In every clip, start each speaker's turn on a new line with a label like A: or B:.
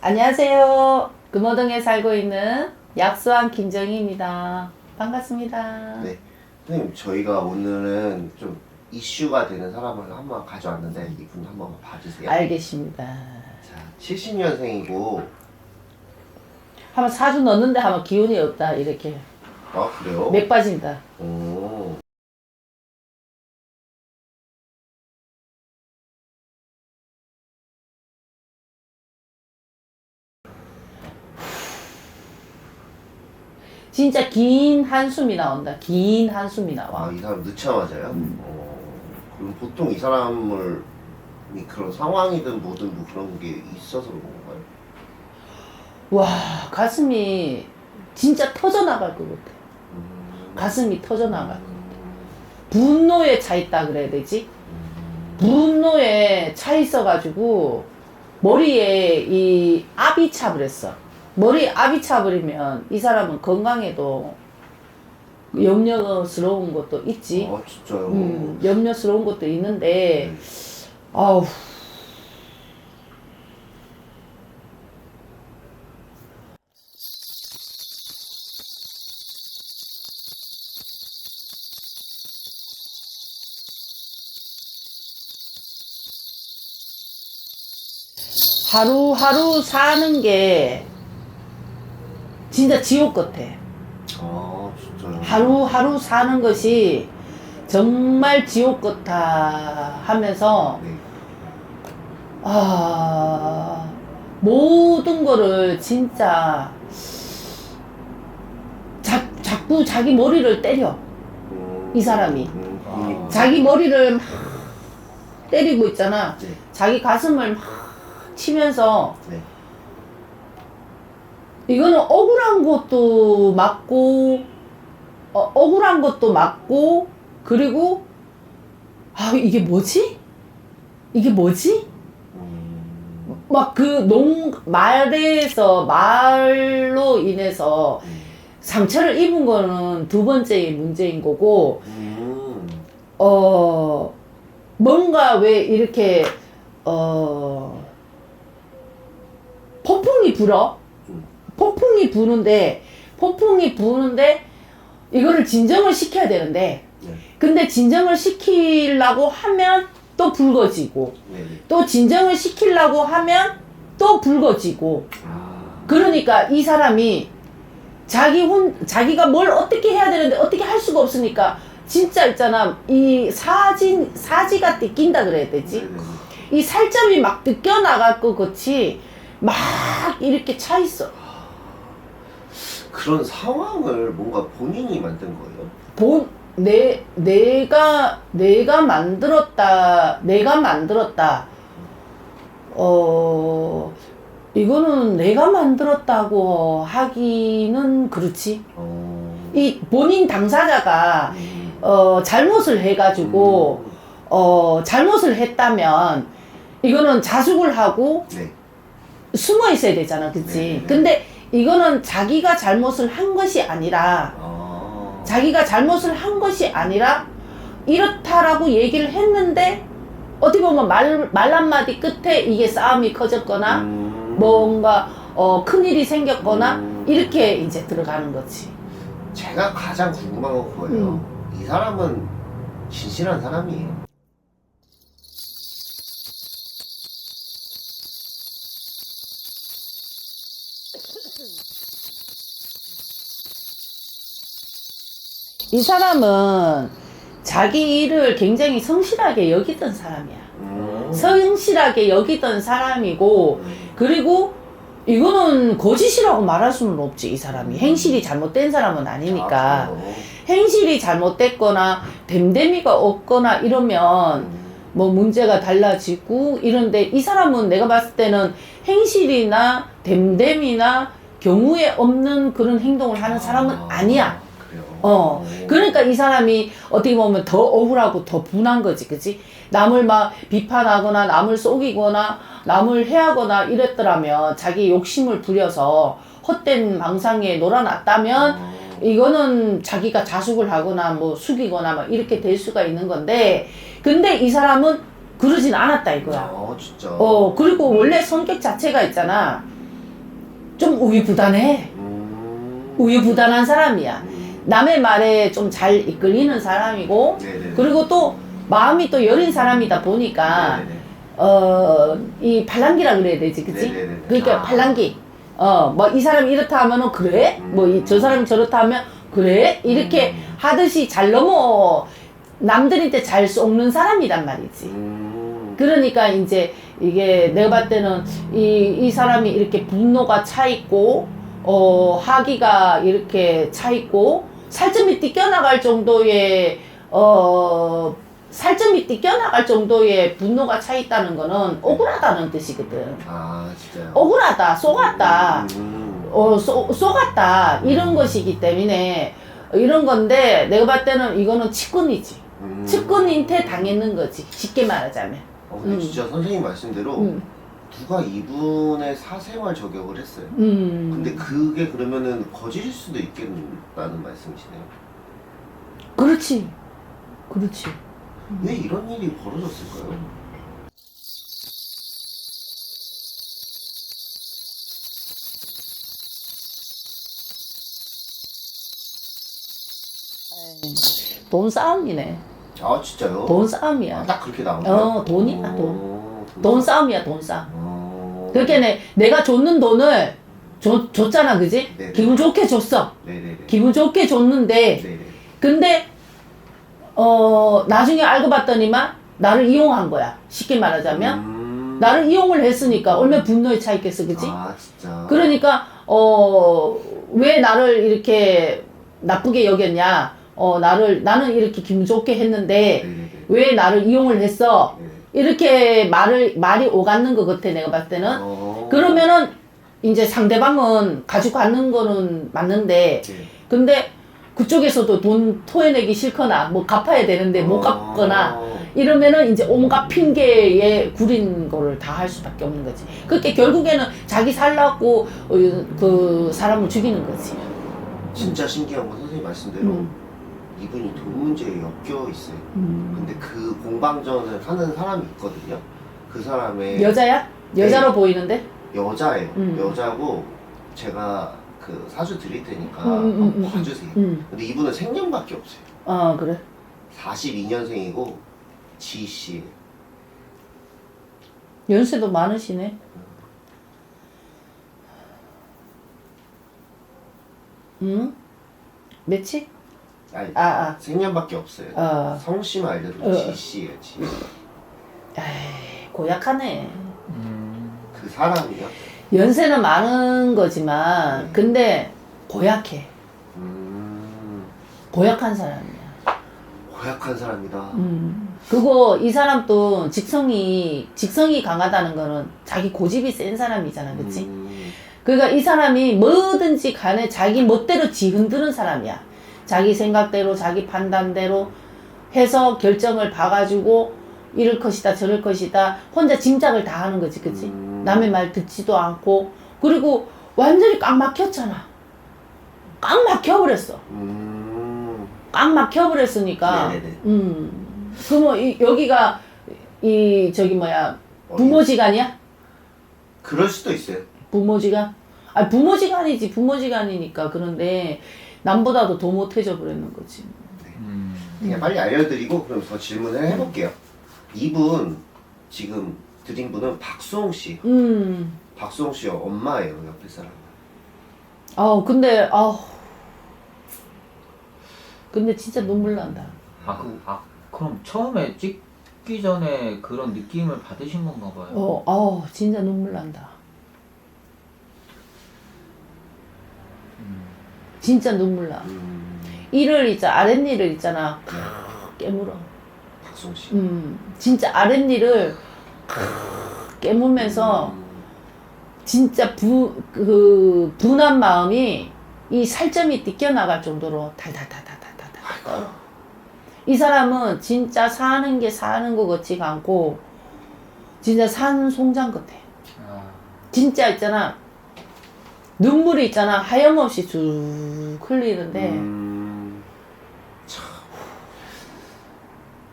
A: 안녕하세요. 금호동에 살고 있는 약수왕 김정희입니다. 반갑습니다.
B: 네, 선생님 저희가 오늘은 좀 이슈가 되는 사람을 한번 가져왔는데 이분 한번 봐주세요.
A: 알겠습니다.
B: 자, 70년생이고
A: 한번 사주 넣었는데 한번 기운이 없다 이렇게
B: 아 그래요?
A: 맥 빠진다.
B: 오.
A: 진짜 긴 한숨이 나온다. 긴 한숨이 나와.
B: 아, 이 사람 늦자마자요? 그럼 보통 이 사람을 그런 상황이든 뭐든 뭐 그런 게 있어서 그런 건가요?
A: 와, 가슴이 진짜 터져나갈 것 같아. 가슴이 터져나갈 것 같아. 분노에 차 있다 그래야 되지? 분노에 차 있어가지고 머리에 이 압이 차버렸어. 머리에 압이 차버리면 이 사람은 건강에도 염려스러운 것도 있지.
B: 아 진짜요?
A: 염려스러운 것도 있는데, 아우. 하루하루 사는 게 진짜 지옥 같아.
B: 아 진짜요?
A: 하루하루 사는 것이 정말 지옥 같아 하면서,
B: 네.
A: 모든 거를 진짜 자꾸 자기 머리를 때려. 이 사람이. 자기 머리를 막 때리고 있잖아.
B: 네.
A: 자기 가슴을 막 치면서,
B: 네.
A: 이거는 억울한 것도 맞고, 억울한 것도 맞고, 그리고, 이게 뭐지? 이게 뭐지? 막 말로 인해서 상처를 입은 거는 두 번째의 문제인 거고, 뭔가 왜 이렇게, 폭풍이 불어? 폭풍이 부는데, 이거를 진정을 시켜야 되는데, 근데 진정을 시키려고 하면 또 붉어지고, 또 진정을 시키려고 하면 또 붉어지고. 그러니까 이 사람이 자기가 뭘 어떻게 해야 되는데 어떻게 할 수가 없으니까, 진짜 있잖아, 이 사지가 뜯긴다 그래야 되지? 이 살점이 막 뜯겨나갈 것 같이 막 이렇게 차 있어.
B: 그런 상황을 뭔가 본인이 만든 거예요?
A: 내가 만들었다. 이거는 내가 만들었다고 하기는 그렇지. 이 본인 당사자가, 잘못을 해가지고, 잘못을 했다면, 이거는 자숙을 하고,
B: 네.
A: 숨어 있어야 되잖아. 그치?
B: 네네네.
A: 근데 이거는 자기가 잘못을 한 것이 아니라, 이렇다라고 얘기를 했는데, 어떻게 보면 말 한마디 끝에 이게 싸움이 커졌거나, 뭔가, 큰일이 생겼거나, 이렇게 이제 들어가는 거지.
B: 제가 가장 궁금한 건 그거예요. 이 사람은 진실한 사람이에요.
A: 이 사람은 자기 일을 굉장히 성실하게 여기던 사람이야. 성실하게 여기던 사람이고, 그리고 이거는 거짓이라고 말할 수는 없지. 이 사람이 행실이 잘못된 사람은 아니니까. 행실이 잘못됐거나 댐댐이가 없거나 이러면 뭐 문제가 달라지고 이런데, 이 사람은 내가 봤을 때는 행실이나 댐댐이나 경우에 없는 그런 행동을 하는 사람은 아니야. 그러니까 이 사람이 어떻게 보면 더 억울하고 더 분한 거지, 그치? 남을 막 비판하거나 남을 속이거나 남을 해하거나 이랬더라면, 자기 욕심을 부려서 헛된 망상에 놀아놨다면, 이거는 자기가 자숙을 하거나 뭐 숙이거나 막 이렇게 될 수가 있는 건데, 근데 이 사람은 그러진 않았다 이거야.
B: 진짜.
A: 그리고 원래 성격 자체가 있잖아. 좀 우유부단해. 우유부단한 사람이야. 남의 말에 좀 잘 이끌리는 사람이고,
B: 네네네.
A: 그리고 또 마음이 또 여린 사람이다 보니까,
B: 네네네.
A: 이 팔랑귀라 그래야 되지, 그치?
B: 네네네.
A: 그러니까
B: 아.
A: 팔랑귀. 뭐 이 사람이 이렇다 하면은 그래? 뭐 저 사람이 저렇다 하면 그래? 이렇게 하듯이 잘 넘어, 남들한테 잘 쏘는 사람이란 말이지. 그러니까 이제 이게 내가 봤을 때는 이 사람이 이렇게 분노가 차 있고, 하기가 이렇게 차 있고, 살점이 띠껴나갈 정도의, 살점이 띠껴나갈 정도의 분노가 차 있다는 거는 억울하다는 뜻이거든.
B: 아, 진짜요?
A: 억울하다, 쏘갔다, 쏘갔다, 이런 것이기 때문에, 이런 건데, 내가 봤을 때는 이거는 측근이지. 측근인테 당했는 거지. 쉽게 말하자면.
B: 근데 진짜 선생님 말씀대로 누가 이분의 사생활 저격을 했어요. 근데 그게 그러면은 거짓일 수도 있겠다는 말씀이시네요.
A: 그렇지. 그렇지.
B: 왜 이런 일이 벌어졌을까요?
A: 돈 싸움이네.
B: 아, 진짜요?
A: 돈 싸움이야.
B: 딱 그렇게 나온 거예요?
A: 돈이야, 돈 싸움이야, 돈 싸움. 그렇게 내가 줬는 돈을 줬잖아, 그지?
B: 네네.
A: 기분 좋게 줬어.
B: 네네네.
A: 기분 좋게 줬는데,
B: 네네.
A: 근데, 나중에 알고 봤더니만, 나를 이용한 거야. 쉽게 말하자면. 나를 이용을 했으니까, 얼마나 분노에 차 있겠어, 그지?
B: 아, 진짜.
A: 그러니까, 왜 나를 이렇게 나쁘게 여겼냐? 나는 이렇게 기분 좋게 했는데,
B: 네네네.
A: 왜 나를 이용을 했어?
B: 네.
A: 이렇게 말이 오갔는 것 같아, 내가 봤을 때는. 그러면은, 이제 상대방은 가지고 가는 거는 맞는데,
B: 네.
A: 근데 그쪽에서도 돈 토해내기 싫거나, 뭐 갚아야 되는데 못 갚거나, 이러면은 이제 온갖 핑계에 구린 거를 다 할 수밖에 없는 거지. 그렇게 결국에는 자기 살라고 그 사람을 죽이는 거지.
B: 진짜 신기한 건 선생님 말씀대로 이분이 돈 문제에 엮여 있어요. 근데 그 공방전을 하는 사람이 있거든요. 그 사람의
A: 여자야? 여자로 보이는데?
B: 여자예요. 여자고 제가 그 사주 드릴 테니까 봐주세요. 근데 이분은 생년밖에 없어요.
A: 그래.
B: 42년생이고 지씨.
A: 연세도 많으시네. 며칠?
B: 아니, 생년밖에 없어요. 성씨만 알려도
A: 어.
B: 지씨예요. 지.
A: 에이, 고약하네.
B: 그 사람이요?
A: 연세는 많은 거지만, 근데 고약해. 고약한 사람이야.
B: 고약한 사람이다.
A: 그리고 이 사람도 직성이 강하다는 거는 자기 고집이 센 사람이잖아, 그치? 그러니까 이 사람이 뭐든지 간에 자기 멋대로 지 흔드는 사람이야. 자기 생각대로, 자기 판단대로 해서 결정을 봐가지고 이럴 것이다, 저럴 것이다. 혼자 짐작을 다 하는 거지, 그치? 남의 말 듣지도 않고. 그리고 완전히 꽉 막혔잖아. 꽉 막혀버렸어. 꽉 막혀버렸으니까.
B: 네네네.
A: 그러면 여기가, 부모지간이야?
B: 그럴 수도 있어요.
A: 부모지간? 아, 부모지간이지, 부모지간이니까. 그런데 남보다도 더 못해져 버리는 거지.
B: 그냥 빨리 알려드리고 그럼 더 질문을 해볼게요. 이분 지금 드린 분은 박수홍 씨. 박수홍 씨 엄마예요, 옆에 사람.
A: 근데 진짜 눈물 난다.
C: 그럼 처음에 찍기 전에 그런 느낌을 받으신 건가 봐요.
A: 진짜 눈물 난다. 진짜 눈물 나. 아랫일을 있잖아. 깨물어.
B: 박수홍 씨.
A: 진짜 아랫일을 깨물면서 진짜 분한 마음이 이 살점이 띠껴나갈 정도로 달달달달달달. 이 사람은 진짜 사는 것 같지가 않고 진짜 산 송장 같아. 진짜 있잖아. 눈물이 있잖아. 하염없이 쭉 흘리는데
B: 참.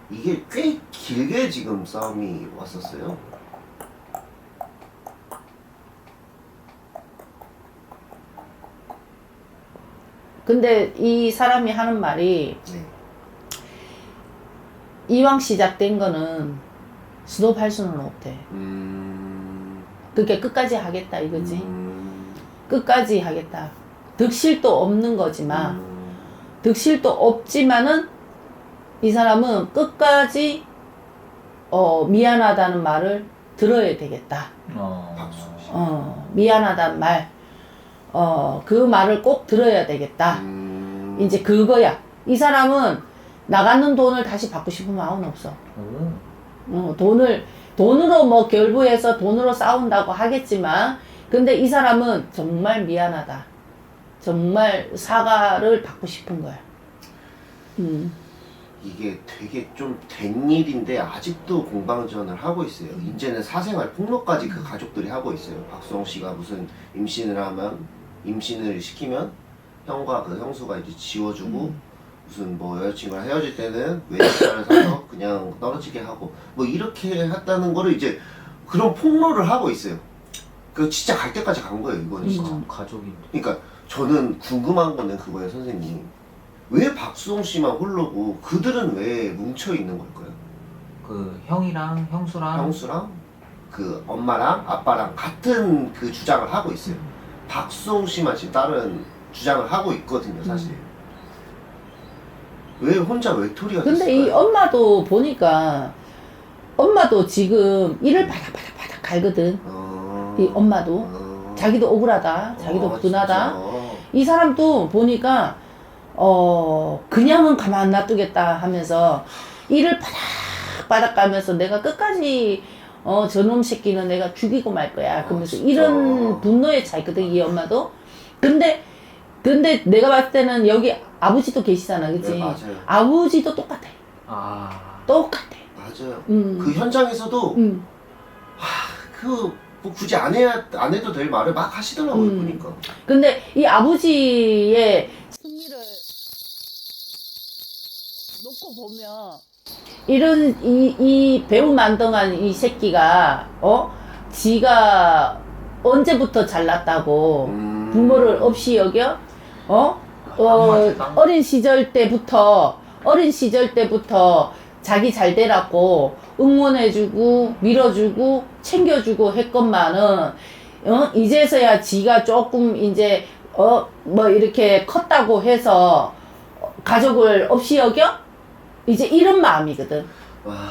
B: 이게 꽤 길게 지금 싸움이 왔었어요.
A: 근데 이 사람이 하는 말이
B: 네.
A: 이왕 시작된 거는 스톱할 수는 없대. 그게 끝까지 하겠다 이거지. 끝까지 하겠다. 득실도 없는 거지만 득실도 없지만은 이 사람은 끝까지 미안하다는 말을 들어야 되겠다.
B: 박수홍 씨.
A: 미안하다는 말. 그 말을 꼭 들어야 되겠다. 이제 그거야. 이 사람은 나가는 돈을 다시 받고 싶은 마음은 없어. 돈으로 뭐 결부해서 돈으로 싸운다고 하겠지만, 근데 이 사람은 정말 미안하다. 정말 사과를 받고 싶은 거야.
B: 이게 되게 좀 된 일인데 아직도 공방전을 하고 있어요. 이제는 사생활 폭로까지 그 가족들이 하고 있어요. 박수홍 씨가 무슨 임신을 시키면 형과 그 형수가 이제 지워주고 무슨 뭐 여자친구랑 헤어질 때는 외제차를 사서 그냥 떨어지게 하고 뭐 이렇게 했다는 거를 이제 그런 폭로를 하고 있어요. 그 진짜 갈 때까지 간 거예요, 이거는 진짜.
C: 가족이.
B: 그러니까 저는 궁금한 거는 그거예요, 선생님. 왜 박수홍 씨만 홀로고 그들은 왜 뭉쳐 있는 걸까요?
C: 그 형이랑 형수랑
B: 그 엄마랑 아빠랑 같은 그 주장을 하고 있어요. 박수홍 씨만 지금 다른 주장을 하고 있거든요, 사실. 왜 혼자 외톨이가 됐을까요?
A: 근데 이 엄마도 보니까 엄마도 지금 이를 바닥바닥 갈거든. 이 엄마도 자기도 억울하다, 자기도 분하다. 이 사람도 보니까 그냥은 가만 안 놔두겠다 하면서 이를 바닥바닥 가면서 내가 끝까지 저놈 새끼는 내가 죽이고 말 거야. 그러면서 이런 분노에 차 있거든, 이 엄마도. 근데 내가 봤을 때는 여기 아버지도 계시잖아, 그치?
B: 네, 맞아요.
A: 아버지도 똑같아. 똑같아.
B: 맞아요. 그 현장에서도 뭐 굳이 안 해도 될 말을 막 하시더라고요, 보니까.
A: 근데 이 아버지의 승리를 놓고 보면 이런 이 배우 만등한 이 새끼가 지가 언제부터 잘났다고 부모를 없이 여겨 어린 시절 때부터 자기 잘 되라고 응원해주고 밀어주고 챙겨주고 했건만은 이제서야 지가 조금 이제 뭐 이렇게 컸다고 해서 가족을 없이 여겨? 이제 이런 마음이거든.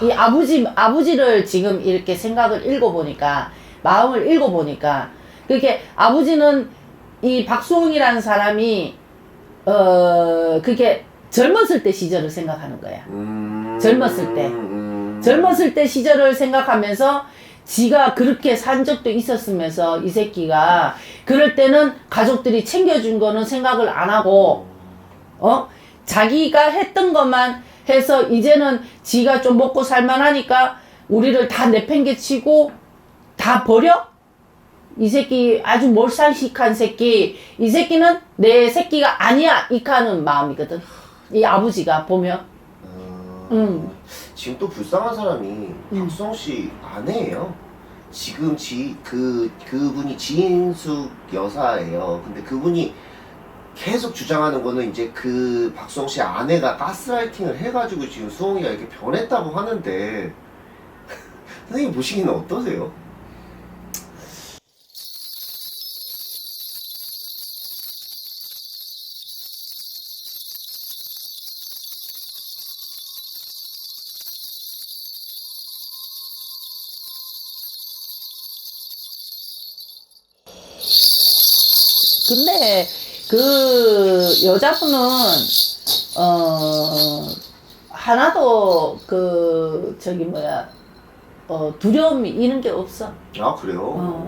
A: 이 아버지를 지금 이렇게 생각을 읽어보니까, 마음을 읽어보니까, 그렇게 아버지는 이 박수홍이라는 사람이, 그게 젊었을 때 시절을 생각하는 거야. 젊었을 때 시절을 생각하면서 지가 그렇게 산 적도 있었으면서 이 새끼가 그럴 때는 가족들이 챙겨준 거는 생각을 안 하고, 자기가 했던 것만 해서 이제는 지가 좀 먹고 살만하니까 우리를 다 내팽개치고 다 버려? 이 새끼 아주 몰살식한 새끼. 이 새끼는 내 새끼가 아니야. 이카는 마음이거든. 이 아버지가 보면.
B: 지금 또 불쌍한 사람이 박수홍 씨 아내예요. 지금 그분이 지인숙 여사예요. 근데 그분이 계속 주장하는 거는 이제 그 박수홍 씨 아내가 가스라이팅을 해가지고 지금 수홍이가 이렇게 변했다고 하는데 선생님 보시기는 어떠세요?
A: 근데 그 여자분은 하나도 그 저기 뭐야 두려움이 이런 게 없어.
B: 아 그래요?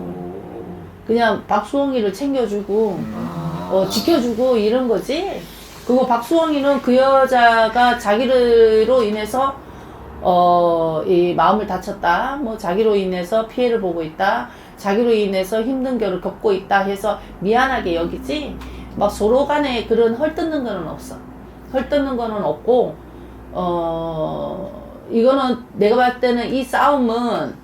A: 그냥 박수홍이를 챙겨주고 지켜주고 이런 거지. 그리고 박수홍이는 그 여자가 자기로 인해서 이 마음을 다쳤다, 뭐 자기로 인해서 피해를 보고 있다, 자기로 인해서 힘든 겨를 겪고 있다 해서 미안하게 여기지, 막 서로 간에 그런 헐뜯는 거는 없어. 헐뜯는 거는 없고, 이거는 내가 봤을 때는 이 싸움은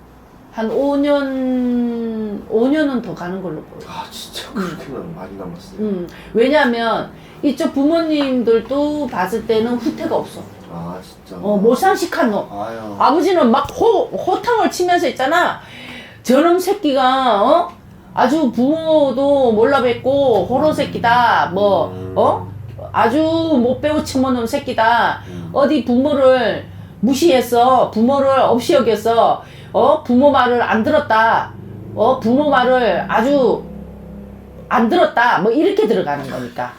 A: 한 5년은 더 가는 걸로 보여.
B: 아 진짜 그렇게나 많이 남았어요.
A: 왜냐면 이쪽 부모님들도 봤을 때는 후퇴가 없어.
B: 아 진짜.
A: 몰상식한 놈.
B: 아유.
A: 아버지는 막 호탕을 치면서 있잖아. 저놈 새끼가, 아주 부모도 몰라 뵙고, 호로 새끼다. 아주 못 배워 처먹는 새끼다. 어디 부모를 무시했어. 부모를 없이 여겼어. 부모 말을 안 들었다. 부모 말을 아주 안 들었다. 뭐 이렇게 들어가는 거니까.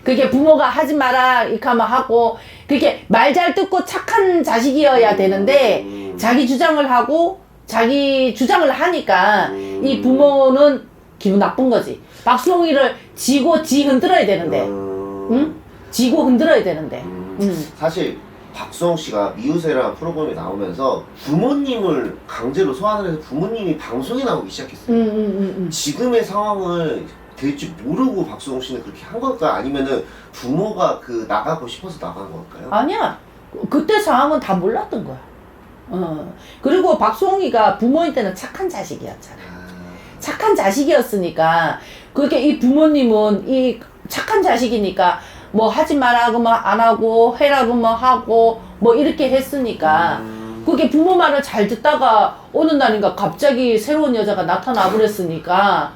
A: 그게 부모가 하지 마라 이렇게 하면 하고, 그게 말 잘 듣고 착한 자식이어야 되는데 자기 주장을 하고 자기 주장을 하니까 이 부모는 기분 나쁜 거지. 박수홍이를 지고 지 흔들어야 되는데, 응? 지고 흔들어야 되는데.
B: 사실 박수홍 씨가 미우새라는 프로그램에 나오면서 부모님을 강제로 소환을 해서 부모님이 방송에 나오기 시작했어요. 지금의 상황을 될 줄 모르고 박수홍 씨는 그렇게 한 걸까요? 아니면은 부모가 나가고 싶어서 나간 걸까요?
A: 아니야. 그때 상황은 다 몰랐던 거야. 그리고 박수홍이가 부모한테는 착한 자식이었잖아. 착한 자식이었으니까, 그게 이 부모님은 이 착한 자식이니까 뭐 하지 마라 그러면 안 하고, 해라 그러면 하고, 뭐 이렇게 했으니까, 그게 부모 말을 잘 듣다가 어느 날인가 갑자기 새로운 여자가 나타나 버렸으니까,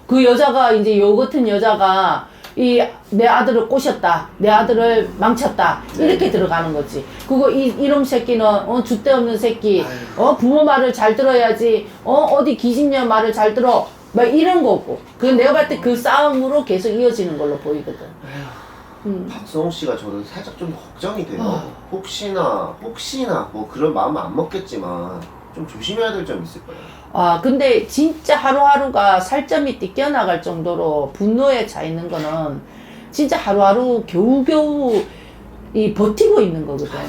A: 그 여자가 이제 요 같은 여자가 내 아들을 꼬셨다, 내 아들을 망쳤다, 이렇게 들어가는 거지. 그거 이놈 새끼는 줏대 없는 새끼, 부모 말을 잘 들어야지, 어디 기집년 말을 잘 들어, 막 이런 거고. 그 내가 봤을 때 그 싸움으로 계속 이어지는 걸로 보이거든.
B: 박수홍 씨가 저는 살짝 좀 걱정이 돼요. 혹시나 뭐 그런 마음은 안 먹겠지만 좀 조심해야 될 점이 있을 거예요.
A: 근데 진짜 하루하루가 살점이 띠껴나갈 정도로 분노에 차 있는 거는 진짜 하루하루 겨우겨우 버티고 있는 거거든.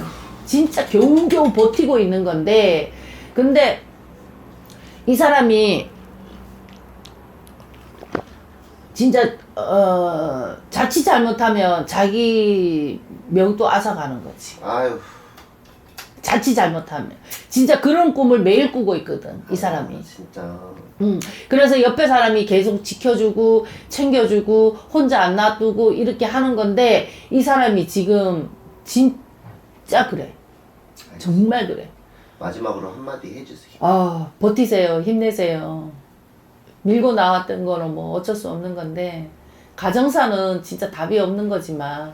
A: 진짜 겨우겨우 버티고 있는 건데, 근데 이 사람이 진짜 자칫 잘못하면 자기 명도 앗아가는 거지.
B: 아유.
A: 자칫 잘못하면 진짜 그런 꿈을 매일 꾸고 있거든 이 사람이.
B: 진짜.
A: 그래서 옆에 사람이 계속 지켜주고 챙겨주고 혼자 안 놔두고 이렇게 하는 건데, 이 사람이 지금 진짜 그래. 정말 그래.
B: 마지막으로 한마디 해주세요.
A: 버티세요. 힘내세요. 밀고 나왔던 거는 뭐 어쩔 수 없는 건데, 가정사는 진짜 답이 없는 거지만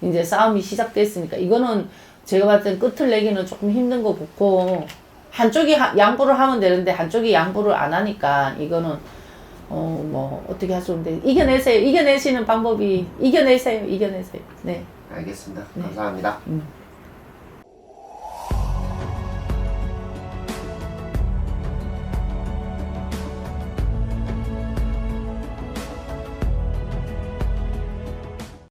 A: 이제 싸움이 시작됐으니까 이거는 제가 봤을 땐 끝을 내기는 조금 힘든 거 같고, 한쪽이 양보를 하면 되는데 한쪽이 양보를 안 하니까 이거는 뭐 어떻게 할 수 없는데, 이겨내세요. 이겨내시는 방법이, 이겨내세요. 네.
B: 알겠습니다. 감사합니다.